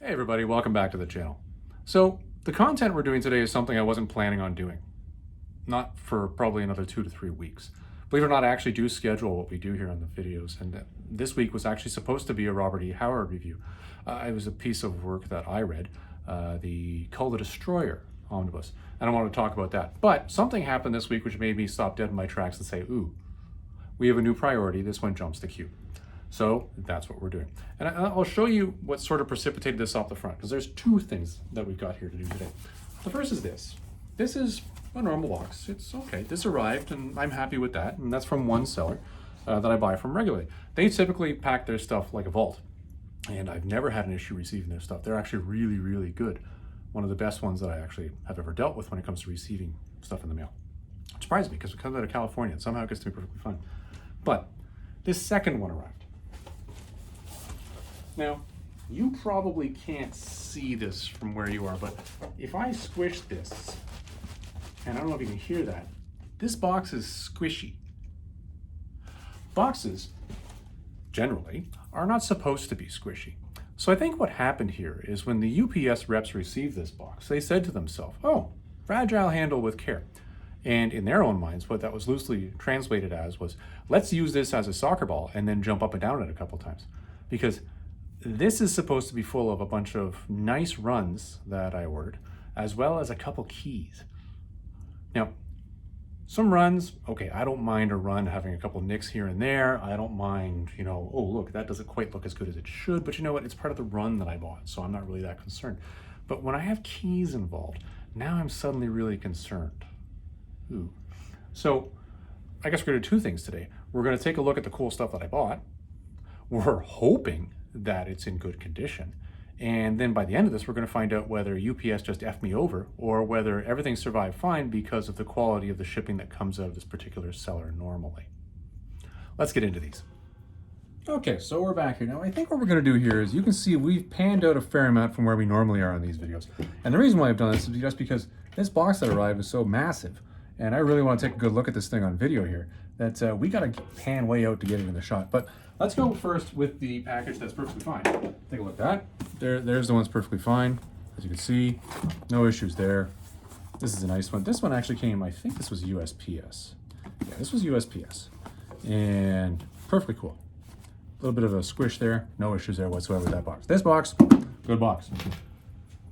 Hey everybody, welcome back to the channel. So the content we're doing today is something I wasn't planning on doing. Not for probably another 2 to 3 weeks. Believe it or not, I actually do schedule what we do here on the videos, and this week was actually supposed to be a Robert E. Howard review. It was a piece of work that I read, the Cull the Destroyer omnibus, and I want to talk about that. But something happened this week which made me stop dead in my tracks and say, ooh, we have a new priority, this one jumps the queue. So that's what we're doing. And I'll show you what sort of precipitated this off the front, because there's 2 things that we've got here to do today. The first is this. This is a normal box. It's okay. This arrived and I'm happy with that. And that's from one seller that I buy from regularly. They typically pack their stuff like a vault. And I've never had an issue receiving their stuff. They're actually really, really good. One of the best ones that I actually have ever dealt with when it comes to receiving stuff in the mail. It surprised me because it comes out of California and somehow it gets to me perfectly fine. But this second one arrived. Now, you probably can't see this from where you are, but if I squish this, and I don't know if you can hear that, this box is squishy. Boxes, generally, are not supposed to be squishy. So I think what happened here is when the UPS reps received this box, they said to themselves, oh, fragile handle with care. And in their own minds, what that was loosely translated as was, let's use this as a soccer ball and then jump up and down it a couple times. Because this is supposed to be full of a bunch of nice runs that I ordered, as well as a couple keys. Now, some runs, okay, I don't mind a run having a couple nicks here and there. I don't mind, oh, look, that doesn't quite look as good as it should, but you know what? It's part of the run that I bought, so I'm not really that concerned. But when I have keys involved, now I'm suddenly really concerned. Ooh. So I guess we're gonna do 2 things today. We're gonna take a look at the cool stuff that I bought. We're hoping that it's in good condition. And then by the end of this, we're going to find out whether UPS just effed me over or whether everything survived fine because of the quality of the shipping that comes out of this particular seller normally. Let's get into these. Okay, so we're back here. Now, I think what we're going to do here is you can see we've panned out a fair amount from where we normally are on these videos. And the reason why I've done this is just because this box that arrived is so massive. And I really want to take a good look at this thing on video here that we got to pan way out to get it in the shot. But let's go first with the package that's perfectly fine. Take a look at that. There's the one that's perfectly fine. As you can see, no issues there. This is a nice one. This one actually came, I think this was USPS. Yeah, this was USPS. And perfectly cool. A little bit of a squish there. No issues there whatsoever with that box. This box, good box.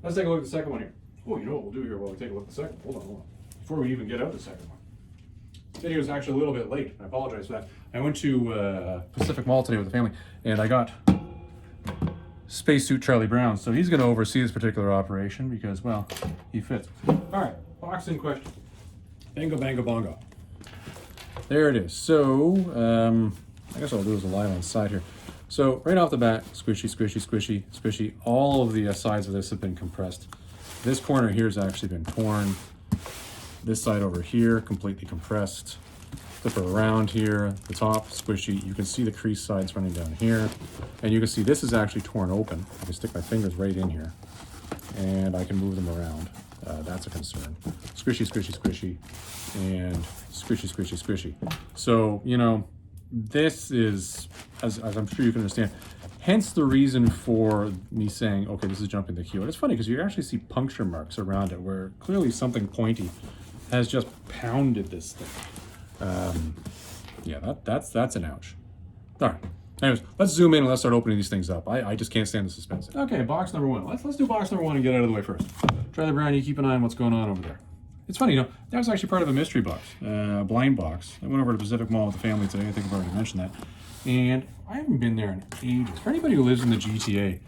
Let's take a look at the second one here. Oh, you know what we'll do here while we take a look at the second one. Hold on. Before we even get out the second one. The video is actually a little bit late. I apologize for that. I went to Pacific Mall today with the family, and I got Spacesuit Charlie Brown. So he's going to oversee this particular operation because, well, he fits. All right, box in question. Bango, bango, bongo. There it is. So I guess what I'll do is a line on the side here. So right off the bat, squishy, squishy, squishy, squishy. All of the sides of this have been compressed. This corner here has actually been torn. This side over here, completely compressed. Flip it around here, the top, squishy. You can see the crease sides running down here. And you can see this is actually torn open. I can stick my fingers right in here and I can move them around. That's a concern. Squishy, squishy, squishy, and squishy, squishy, squishy. So, this is, as I'm sure you can understand, hence the reason for me saying, okay, this is jumping the queue. And it's funny because you actually see puncture marks around it where clearly something pointy has just pounded this thing. Yeah, that's an ouch. All right. Anyways, let's zoom in and let's start opening these things up. I just can't stand the suspense. Okay, box number 1. Let's do box number 1 and get out of the way first. Charlie Brown, you keep an eye on what's going on over there. It's funny, that was actually part of a mystery box, a blind box. I went over to Pacific Mall with the family today. I think I've already mentioned that. And I haven't been there in ages. For anybody who lives in the GTA,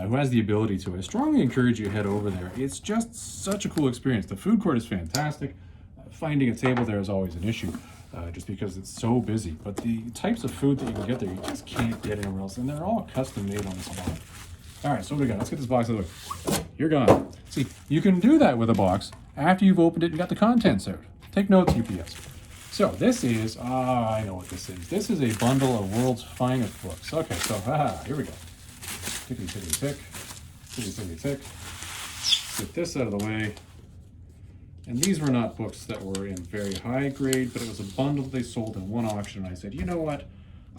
who has the ability to, I strongly encourage you to head over there. It's just such a cool experience. The food court is fantastic. Finding a table there is always an issue, just because it's so busy. But the types of food that you can get there, you just can't get anywhere else. And they're all custom made on this block. All right, so what do we got? Let's get this box out of the way. You're gone. See, you can do that with a box after you've opened it and got the contents out. Take notes, UPS. So this is, I know what this is. This is a bundle of world's finest books. Okay, so here we go. Tickety, tickety, tick. Tickety, tickety, tick. Get this out of the way. And these were not books that were in very high grade, but it was a bundle they sold in one auction. And I said, you know what?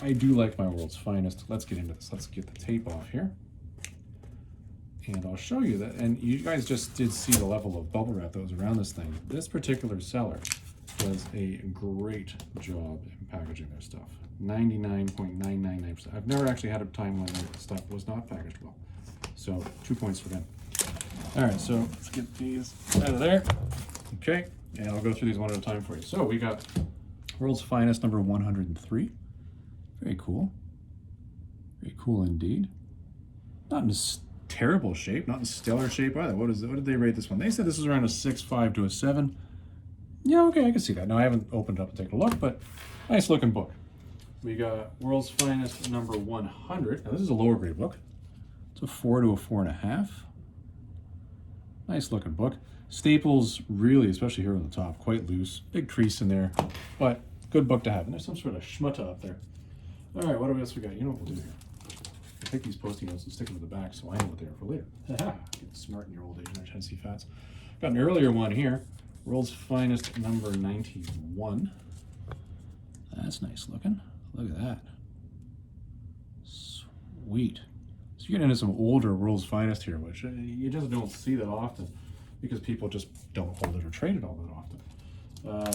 I do like my world's finest. Let's get into this. Let's get the tape off here. And I'll show you that. And you guys just did see the level of bubble wrap that was around this thing. This particular seller does a great job in packaging their stuff. 99.999%. I've never actually had a time when their stuff was not packaged well. So 2 points for them. All right, so let's get these out of there. Okay, and I'll go through these one at a time for you. So we got World's Finest number 103. Very cool. Very cool indeed. Not in terrible shape, not in stellar shape either. What did they rate this one? They said this was around a 6.5 to a 7. Yeah, okay, I can see that. Now I haven't opened it up and taken a look, but nice looking book. We got World's Finest number 100. Now this is a lower grade book. It's a 4 to a 4.5. Nice looking book. Staples really, especially here on the top, quite loose. Big crease in there, but good book to have. And there's some sort of schmutta up there. All right, what else we got? You know what we'll do here? We'll take these Post-it notes and stick them to the back so I know what they are for later. Get smart in your old age and trying to see fats. Got an earlier one here. World's Finest number 91. That's nice looking. Look at that. Sweet. So you're getting into some older World's Finest here, which you just don't see that often because people just don't hold it or trade it all that often.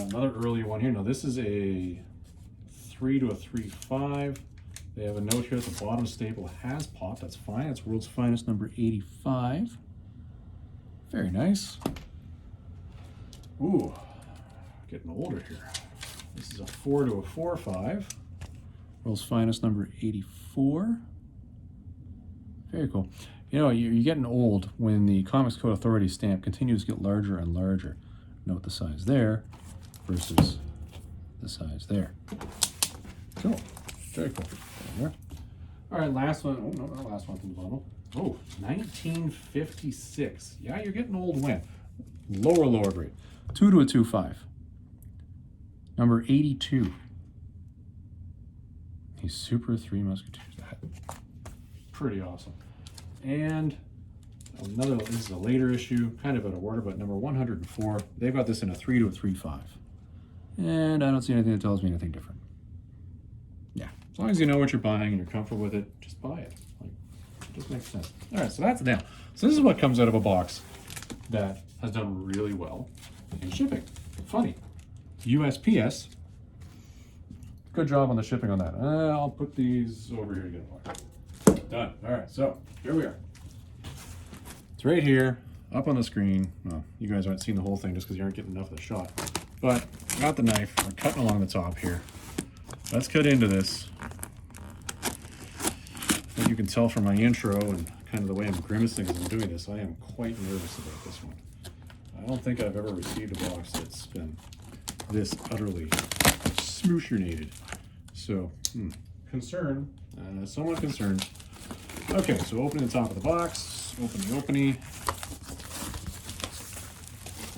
Another earlier one here. Now this is a 3 to a 3.5. They have a note here at the bottom. Staple has popped. That's fine. It's World's Finest number 85. Very nice. Ooh, getting older here. This is a 4 to a 4.5. World's Finest number 84. Very cool. You know, you're getting old when the Comics Code Authority stamp continues to get larger and larger. Note the size there versus the size there. Cool. Very cool. There. All right, last one. Oh, no, not last one from the bottom. Oh, 1956. Yeah, you're getting old when? Lower grade. 2 to a 2.5. Number 82. He's Super Three Musketeers. Pretty awesome. And another, this is a later issue, kind of out of order, but number 104. They've got this in a 3 to a 3.5. And I don't see anything that tells me anything different. Yeah, as long as you know what you're buying and you're comfortable with it, just buy it. Like, it just makes sense. All right, so that's down. So this is what comes out of a box that has done really well in shipping. Funny. USPS. Good job on the shipping on that. I'll put these over here again. Done. All right, so here we are. It's right here, up on the screen. Well, you guys aren't seeing the whole thing just because you aren't getting enough of the shot. But got the knife. We're cutting along the top here. Let's cut into this. As you can tell from my intro and kind of the way I'm grimacing as I'm doing this, I am quite nervous about this one. I don't think I've ever received a box that's been this utterly smooshinated. So, concern, somewhat concerned. Okay, so opening the top of the box, open the opening.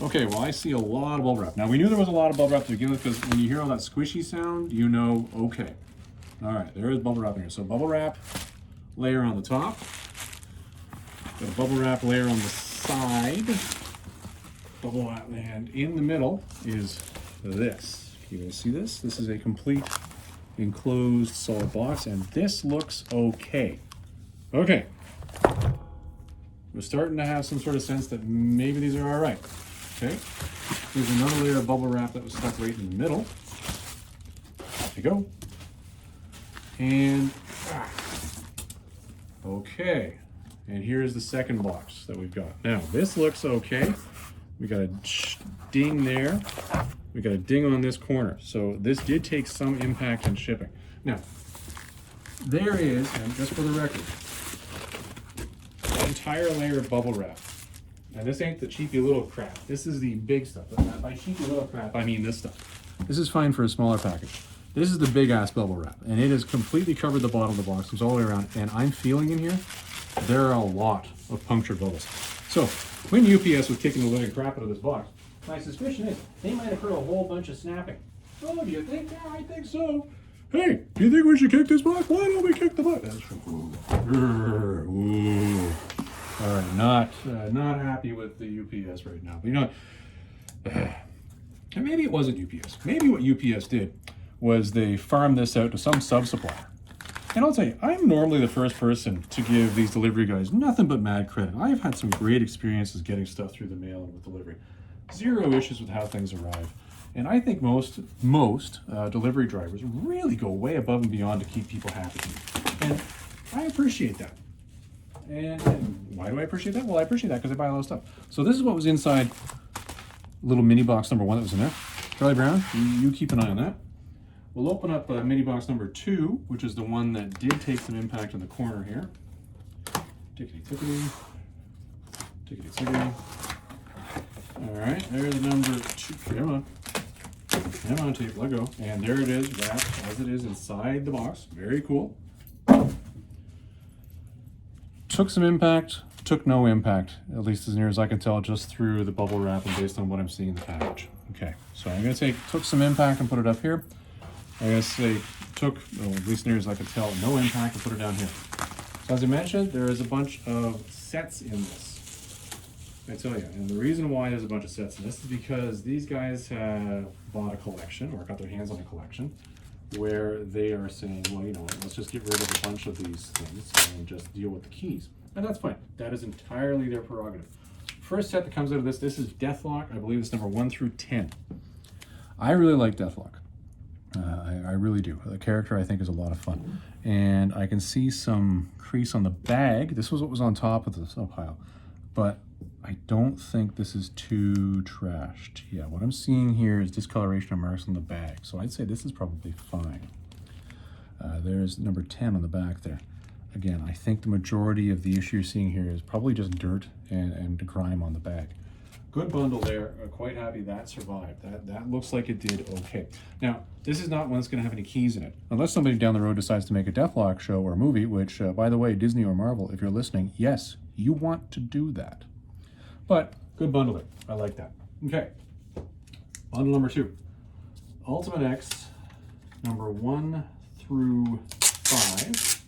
Okay, well I see a lot of bubble wrap. Now we knew there was a lot of bubble wrap to begin with because when you hear all that squishy sound, you know, okay. All right, there is bubble wrap in here. So bubble wrap layer on the top. Got a bubble wrap layer on the side. Bubble wrap, and in the middle is this. Can you guys see this? This is a complete enclosed solid box, and this looks okay. Okay. We're starting to have some sort of sense that maybe these are all right. Okay. Here's another layer of bubble wrap that was stuck right in the middle. There you go. And okay. And here's the second box that we've got. Now, this looks okay. We got a ding there. We got a ding on this corner. So this did take some impact in shipping. Now, there is, and just for the record, an entire layer of bubble wrap. Now this ain't the cheapy little crap. This is the big stuff. But by cheapy little crap, I mean this stuff. This is fine for a smaller package. This is the big ass bubble wrap, and it has completely covered the bottom of the box. It's all the way around, and I'm feeling in here, there are a lot of punctured bubbles. So when UPS was kicking the living crap out of this box, my suspicion is they might have heard a whole bunch of snapping. Oh, do you think? Yeah, I think so. Hey, do you think we should kick this box? Why don't we kick the box? Ooh. All right, not happy with the UPS right now. But you know, and maybe it wasn't UPS. Maybe what UPS did was they farmed this out to some sub-supplier. And I'll tell you, I'm normally the first person to give these delivery guys nothing but mad credit. I've had some great experiences getting stuff through the mail and with delivery. Zero issues with how things arrive. And I think most delivery drivers really go way above and beyond to keep people happy. And I appreciate that. And why do I appreciate that? Well, I appreciate that because I buy a lot of stuff. So this is what was inside little mini box number 1 that was in there. Charlie Brown, you keep an eye on that. We'll open up mini box number 2, which is the one that did take some impact in the corner here. Tickety tickety. Tickety tickety. All right, there's number 2. Come on. Come on, tape, let go. And there it is, wrapped as it is inside the box. Very cool. Took some impact, took no impact, at least as near as I can tell, just through the bubble wrap and based on what I'm seeing in the package. Okay, so I'm gonna took some impact and put it up here. I'm gonna say took, well, at least near as I can tell, no impact and put it down here. So as I mentioned, there is a bunch of sets in this. I tell you, and the reason why there's a bunch of sets in this is because these guys have bought a collection or got their hands on a collection where they are saying, well, you know, let's just get rid of a bunch of these things and just deal with the keys. And that's fine. That is entirely their prerogative. First set that comes out of this is Deathlock. I believe it's number 1 through 10. I really like Deathlock. I really do. The character I think is a lot of fun. And I can see some crease on the bag. This was what was on top of the snow pile. But I don't think this is too trashed. Yeah, what I'm seeing here is discoloration of marks on the bag. So I'd say this is probably fine. There's number 10 on the back there. Again, I think the majority of the issue you're seeing here is probably just dirt and grime on the bag. Good bundle there. Quite happy that survived. That looks like it did okay. Now, this is not one that's going to have any keys in it. Unless somebody down the road decides to make a Deathlock show or a movie, which, by the way, Disney or Marvel, if you're listening, yes, you want to do that. But good bundle there. I like that. Okay. Bundle number 2. Ultimate X, number 1 through 5.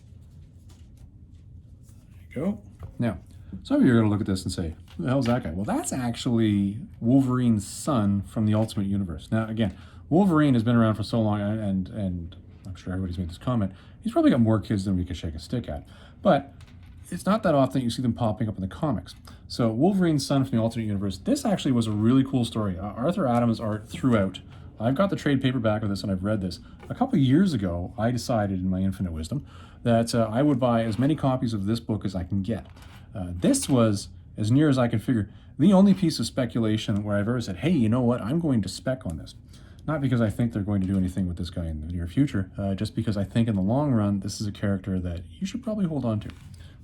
There you go. Now, some of you are going to look at this and say, who the hell's that guy? Well, that's actually Wolverine's son from the Ultimate Universe. Now, again, Wolverine has been around for so long, and I'm sure everybody's made this comment, he's probably got more kids than we can shake a stick at. But it's not that often you see them popping up in the comics. So Wolverine's son from the Alternate Universe, this actually was a really cool story. Arthur Adams' art throughout. I've got the trade paperback of this and I've read this. A couple of years ago, I decided in my infinite wisdom that I would buy as many copies of this book as I can get. This was, as near as I can figure, the only piece of speculation where I've ever said, hey, you know what, I'm going to spec on this. Not because I think they're going to do anything with this guy in the near future, just because I think in the long run, this is a character that you should probably hold on to.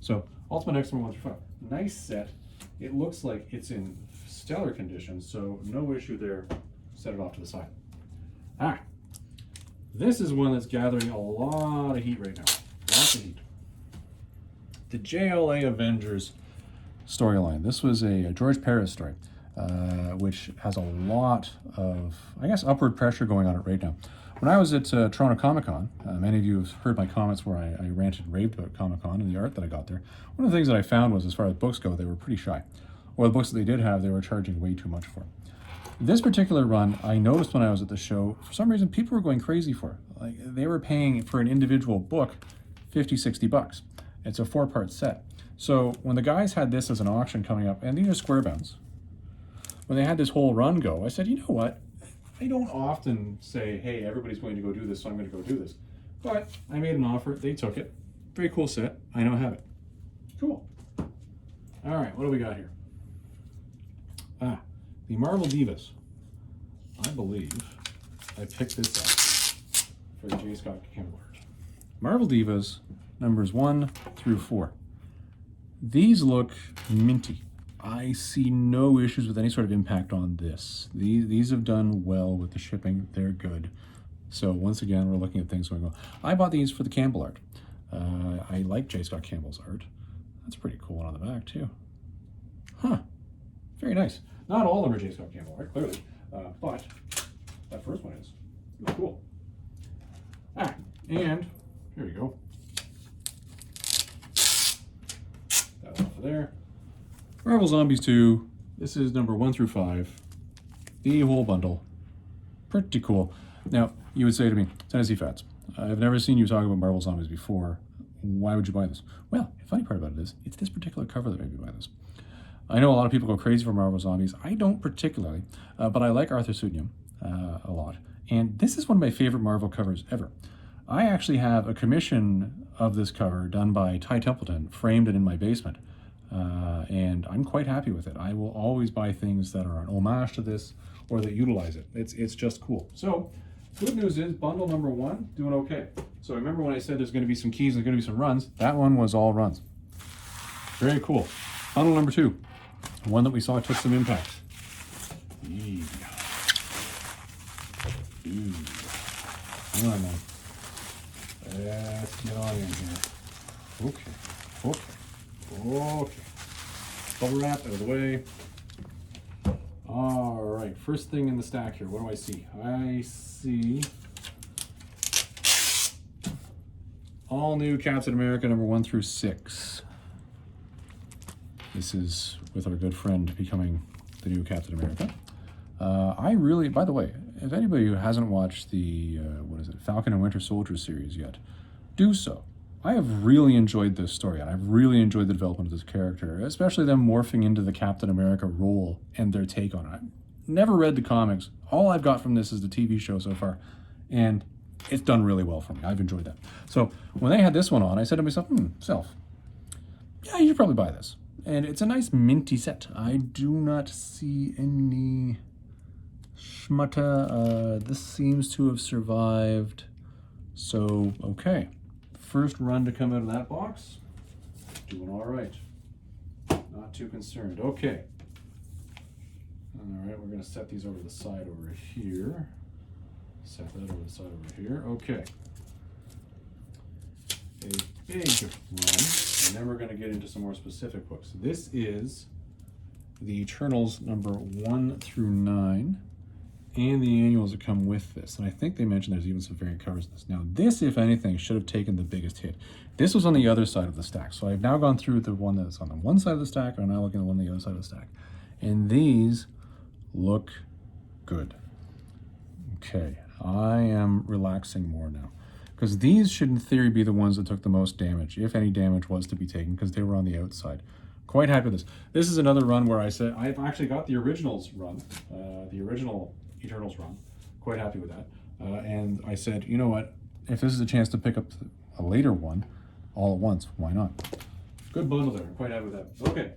So, Ultimate X number 1 through 5. Nice set. It looks like it's in stellar condition, so no issue there. Set it off to the side. This is one that's gathering a lot of heat right now. Lots of heat. The JLA Avengers storyline. This was a George Perez story, which has a lot of, I guess, upward pressure going on it right now. When I was at Toronto Comic-Con, many of you have heard my comments where I ranted and raved about Comic-Con and the art that I got there. One of the things that I found was, as far as books go, they were pretty shy. Or the books that they did have, they were charging way too much for. This particular run, I noticed when I was at the show, for some reason, people were going crazy for it. Like, they were paying for an individual book $50-$60. It's a 4-part set. So when the guys had this as an auction coming up, and these are square bounds, when they had this whole run go, I said, you know what? I don't often say, hey, everybody's going to go do this, so I'm going to go do this. But I made an offer. They took it. Very cool set. I now have it. Cool. All right, what do we got here? The Marvel Divas. I believe I picked this up for the J. Scott Campbell art. Marvel Divas, numbers 1 through 4. These look minty. I see no issues with any sort of impact on this. These have done well with the shipping. They're good. So once again, we're looking at things going well. I bought these for the Campbell art. I like J. Scott Campbell's art. That's pretty cool on the back too. Huh. Very nice. Not all of them are J. Scott Campbell art, clearly. But that first one is. Really cool. And here we go. That off of there. Marvel Zombies 2. This is number 1 through 5. The whole bundle. Pretty cool. Now, you would say to me, Tennessee Fats, I've never seen you talk about Marvel Zombies before. Why would you buy this? Well, the funny part about it is, it's this particular cover that made me buy this. I know a lot of people go crazy for Marvel Zombies. I don't particularly, but I like Arthur Pseudonium a lot. And this is one of my favorite Marvel covers ever. I actually have a commission of this cover done by Ty Templeton, framed it in my basement. And I'm quite happy with it. I will always buy things that are an homage to this or that utilize it. It's just cool. So, good news is bundle number 1 doing okay. So remember when I said there's going to be some keys and there's going to be some runs? That one was all runs. Very cool. Bundle number 2, one that we saw took some impact. Yeah. Come on, man. Let's get on in here. Okay. Bubble wrap out of the way. All right, first thing in the stack here, what do I see? I see all new Captain America number 1 through 6. This is with our good friend becoming the new Captain America. By the way, if anybody who hasn't watched the, Falcon and Winter Soldier series yet, do so. I have really enjoyed this story, and I've really enjoyed the development of this character, especially them morphing into the Captain America role and their take on it. I've never read the comics. All I've got from this is the TV show so far, and it's done really well for me. I've enjoyed that. So when they had this one on, I said to myself, yeah, you should probably buy this. And it's a nice minty set. I do not see any schmutta. This seems to have survived. So, okay. First run to come out of that box. Doing all right. Not too concerned. Okay. All right, we're going to set these over to the side over here. Set that over the side over here. Okay. A big run. And then we're going to get into some more specific books. This is the Eternals number 1 through 9. And the annuals that come with this. And I think they mentioned there's even some variant covers in this. Now, this, if anything, should have taken the biggest hit. This was on the other side of the stack. So I've now gone through the one that's on the one side of the stack, and I'm now looking at the one on the other side of the stack. And these look good. Okay, I am relaxing more now. Because these should, in theory, be the ones that took the most damage, if any damage was to be taken, because they were on the outside. Quite happy with this. This is another run where I said, I've actually got the originals run, the original Eternals run. Quite happy with that. And I said, you know what? If this is a chance to pick up a later one all at once, why not? Good bundle there. I'm quite happy with that. Okay.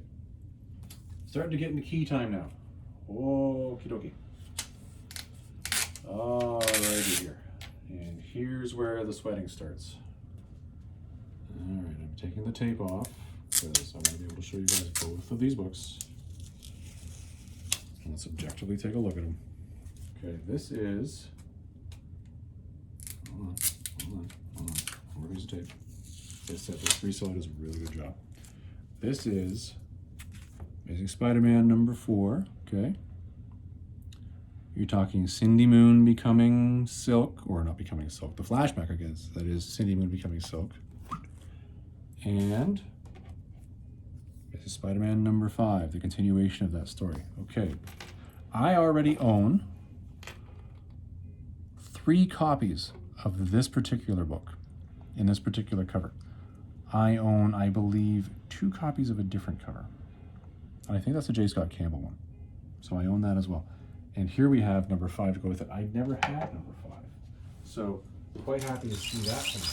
Starting to get into key time now. Okie dokie. Alrighty here. And here's where the sweating starts. Alright, I'm taking the tape off because I want to be able to show you guys both of these books. Let's objectively take a look at them. Okay, this is, hold on. Where's the tape? This reseller does a really good job. This is Amazing Spider-Man number 4, okay? You're talking Cindy Moon becoming Silk, or not becoming Silk, the flashback, I guess. That is Cindy Moon becoming Silk. And this is Spider-Man number 5, the continuation of that story. Okay, I already own 3 copies of this particular book in this particular cover. I own, I believe, 2 copies of a different cover. And I think that's a J. Scott Campbell one. So I own that as well. And here we have number 5 to go with it. I never had number 5. So quite happy to see that one.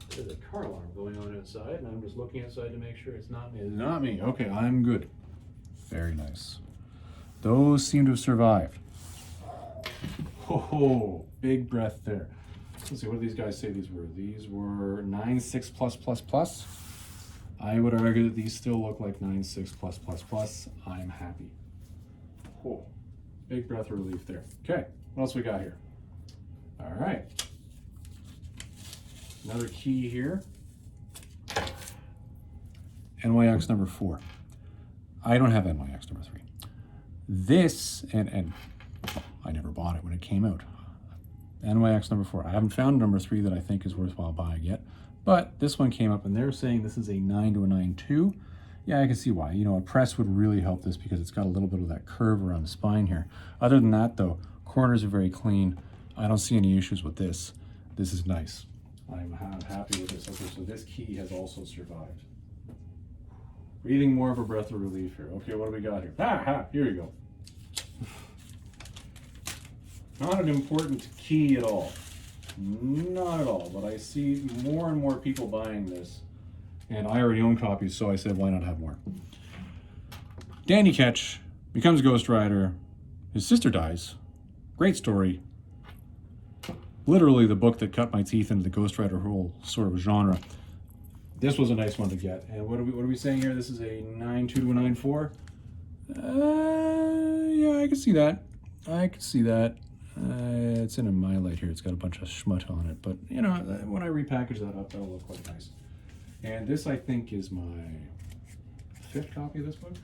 There's a car alarm going on outside, and I'm just looking outside to make sure it's not me. It's not me. Okay, I'm good. Very nice. Those seem to have survived. Oh, big breath there. Let's see, what do these guys say these were? These were 9.6+++. I would argue that these still look like 9.6+++. I'm happy. Oh, big breath of relief there. Okay, what else we got here? All right. Another key here. NYX number 4. I don't have NYX number 3. This, and I never bought it when it came out. NYX number 4. I haven't found number 3 that I think is worthwhile buying yet, but this one came up and they're saying this is a 9 to a 9.2. Yeah, I can see why. You know, a press would really help this because it's got a little bit of that curve around the spine here. Other than that though, corners are very clean. I don't see any issues with this. This is nice. I'm happy with this. Okay, so this key has also survived. Breathing more of a breath of relief here. Okay, what do we got here? Here you go. Not an important key at all. Not at all, but I see more and more people buying this. And I already own copies, so I said, why not have more? Danny Ketch becomes Ghost Rider. His sister dies. Great story. Literally the book that cut my teeth into the Ghost Rider whole sort of genre. This was a nice one to get. And what are we saying here? This is a 9.2 to a 9.4? Yeah, I can see that. I can see that. It's in a mylight here. It's got a bunch of schmut on it. But, you know, when I repackage that up, that'll look quite nice. And this, I think, is my 5th copy of this book.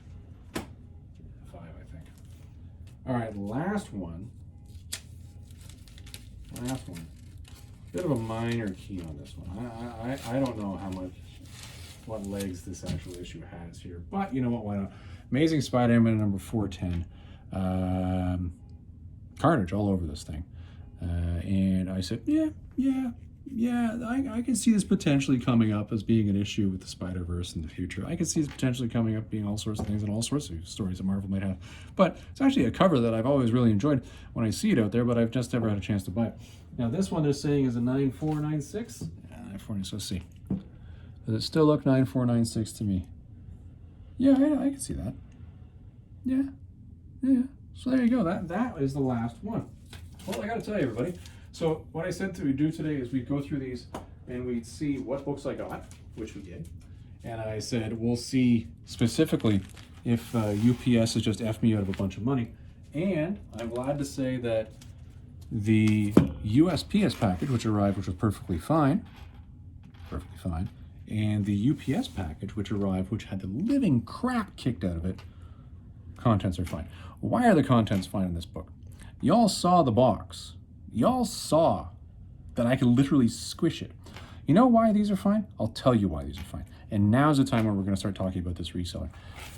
5, I think. All right, last one. Bit of a minor key on this one. I don't know what legs this actual issue has here. But, you know what, why not? Amazing Spider-Man number 410. Carnage all over this thing. And I said, yeah, I can see this potentially coming up as being an issue with the Spider-Verse in the future. I can see this potentially coming up being all sorts of things and all sorts of stories that Marvel might have. But it's actually a cover that I've always really enjoyed when I see it out there, but I've just never had a chance to buy it. Now this one they're saying is a 9.4, 9.6? Yeah, 9.4, so let's see. Does it still look 9.4, 9.6 to me? Yeah, I can see that. Yeah. So there you go. That is the last one. Well, I got to tell you, everybody. So what I said to do today is we'd go through these and we'd see what books I got, which we did. And I said, we'll see specifically if UPS has just effed me out of a bunch of money. And I'm glad to say that the USPS package, which arrived, which was perfectly fine, and the UPS package, which arrived, which had the living crap kicked out of it, contents are fine. Why are the contents fine in this book? Y'all saw the box. Y'all saw that I could literally squish it. You know why these are fine? I'll tell you why these are fine. And now's the time where we're going to start talking about this reselling.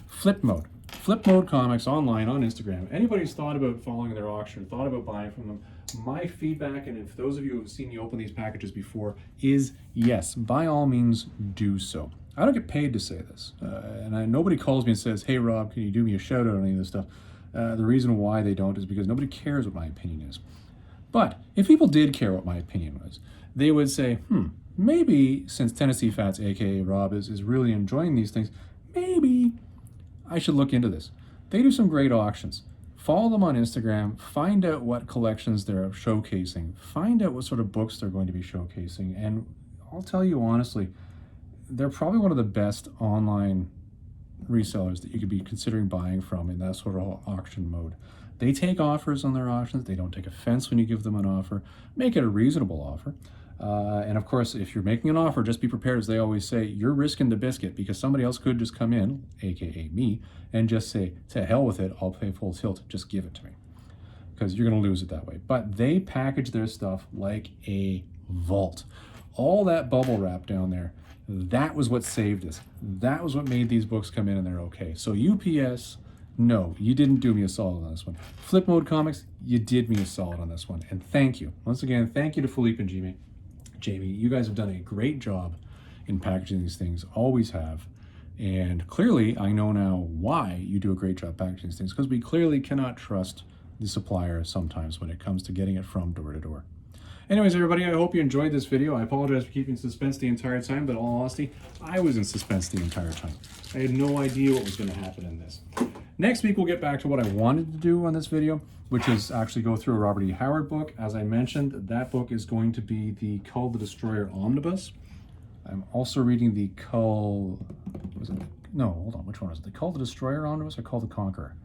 Flip Mode. Flip Mode Comics online on Instagram. Anybody's thought about following their auction, thought about buying from them, my feedback, and if those of you who have seen me open these packages before, is yes, by all means do so. I don't get paid to say this. Nobody calls me and says, hey Rob, can you do me a shout out on any of this stuff? The reason why they don't is because nobody cares what my opinion is. But if people did care what my opinion was, they would say, maybe since Tennessee Fats, aka Rob, is really enjoying these things, maybe I should look into this. They do some great auctions. Follow them on Instagram, find out what collections they're showcasing, find out what sort of books they're going to be showcasing, and I'll tell you honestly, they're probably one of the best online resellers that you could be considering buying from in that sort of auction mode. They take offers on their auctions. They don't take offense when you give them an offer. Make it a reasonable offer. And of course, if you're making an offer, just be prepared, as they always say, you're risking the biscuit, because somebody else could just come in, aka me, and just say, to hell with it, I'll pay full tilt, just give it to me. Because you're going to lose it that way. But they package their stuff like a vault. All that bubble wrap down there, that was what saved us. That was what made these books come in and they're okay. So UPS, no, you didn't do me a solid on this one. Flip Mode Comics, you did me a solid on this one. And thank you. Once again, thank you to Philippe and Jamie. You guys have done a great job in packaging these things, always have. And clearly, I know now why you do a great job packaging these things, because we clearly cannot trust the supplier sometimes when it comes to getting it from door to door. Anyways, everybody, I hope you enjoyed this video. I apologize for keeping suspense the entire time, but in all honesty, I was in suspense the entire time. I had no idea what was going to happen in this. Next week, we'll get back to what I wanted to do on this video, which is actually go through a Robert E. Howard book. As I mentioned, that book is going to be the Cull the Destroyer Omnibus. I'm also reading the Cull... which one was it? The Cull the Destroyer Omnibus or Cull the Conqueror?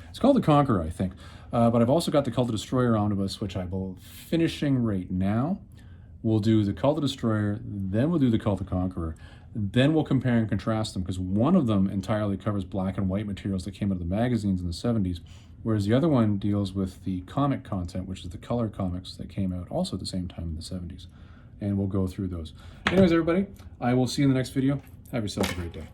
It's called The Conqueror, I think. But I've also got the Cull the Destroyer Omnibus, which I will finishing right now. We'll do the Cull the Destroyer, then we'll do the Cull the Conqueror. Then we'll compare and contrast them, because one of them entirely covers black and white materials that came out of the magazines in the 70s, whereas the other one deals with the comic content, which is the color comics that came out also at the same time in the 70s. And we'll go through those. Anyways, everybody, I will see you in the next video. Have yourself a great day.